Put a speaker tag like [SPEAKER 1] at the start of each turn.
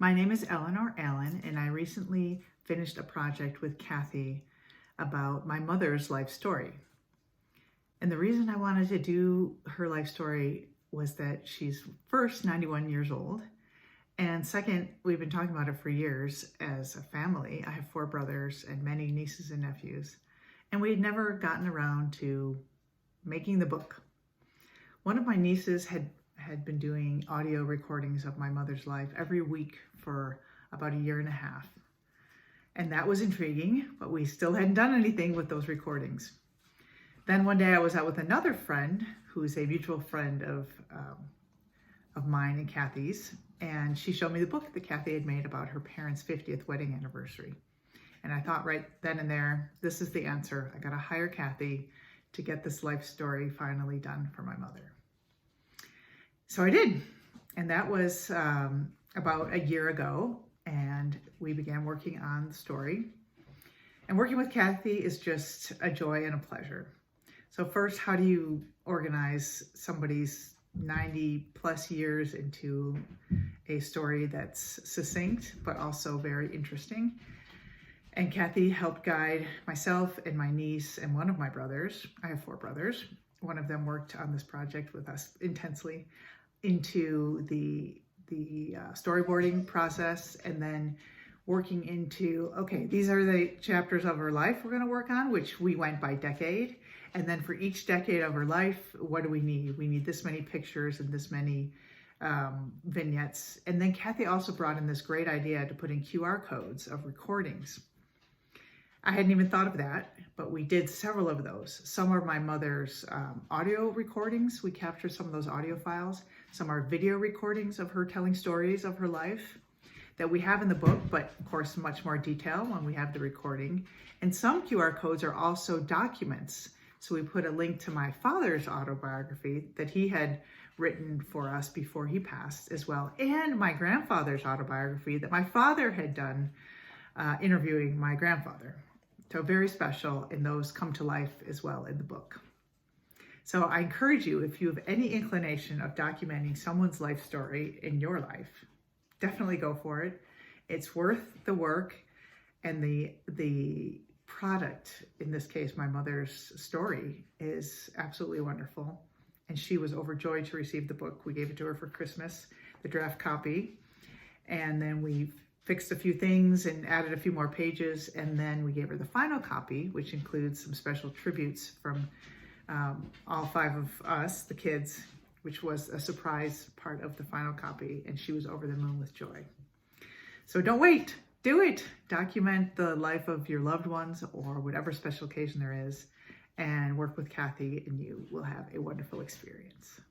[SPEAKER 1] My name is Eleanor Allen, and I recently finished a project with Kathy about my mother's life story. And the reason I wanted to do her life story was that she's first 91 years old, and second, we've been talking about it for years as a family. I have 4 brothers and many nieces and nephews, and we had never gotten around to making the book. One of my nieces had been doing audio recordings of my mother's life every week for about a year and a half. And that was intriguing, but we still hadn't done anything with those recordings. Then one day I was out with another friend who's a mutual friend of mine and Kathy's, and she showed me the book that Kathy had made about her parents' 50th wedding anniversary. And I thought right then and there, this is the answer. I gotta hire Kathy to get this life story finally done for my mother. So I did, and that was about a year ago, and we began working on the story. And working with Kathy is just a joy and a pleasure. So first, how do you organize somebody's 90 plus years into a story that's succinct, but also very interesting? And Kathy helped guide myself and my niece and one of my brothers. I have 4 brothers. One of them worked on this project with us intensely into the storyboarding process, and then working into, okay, these are the chapters of her life we're going to work on, which we went by decade. And then for each decade of her life, what do we need? We need this many pictures and this many vignettes. And then Kathy also brought in this great idea to put in QR codes of recordings. I hadn't even thought of that, but we did several of those. Some are my mother's audio recordings. We captured some of those audio files. Some are video recordings of her telling stories of her life that we have in the book, but of course, much more detail when we have the recording. And some QR codes are also documents. So we put a link to my father's autobiography that he had written for us before he passed as well, and my grandfather's autobiography that my father had done interviewing my grandfather. So very special, and those come to life as well in the book. So I encourage you, if you have any inclination of documenting someone's life story in your life, definitely go for it. It's worth the work, and the product, in this case, my mother's story, is absolutely wonderful. And she was overjoyed to receive the book. We gave it to her for Christmas, the draft copy. And then we fixed a few things and added a few more pages, and then we gave her the final copy, which includes some special tributes from all 5 of us, the kids, which was a surprise part of the final copy, and she was over the moon with joy. So don't wait, do it. Document the life of your loved ones or whatever special occasion there is, and work with Kathy, and you will have a wonderful experience.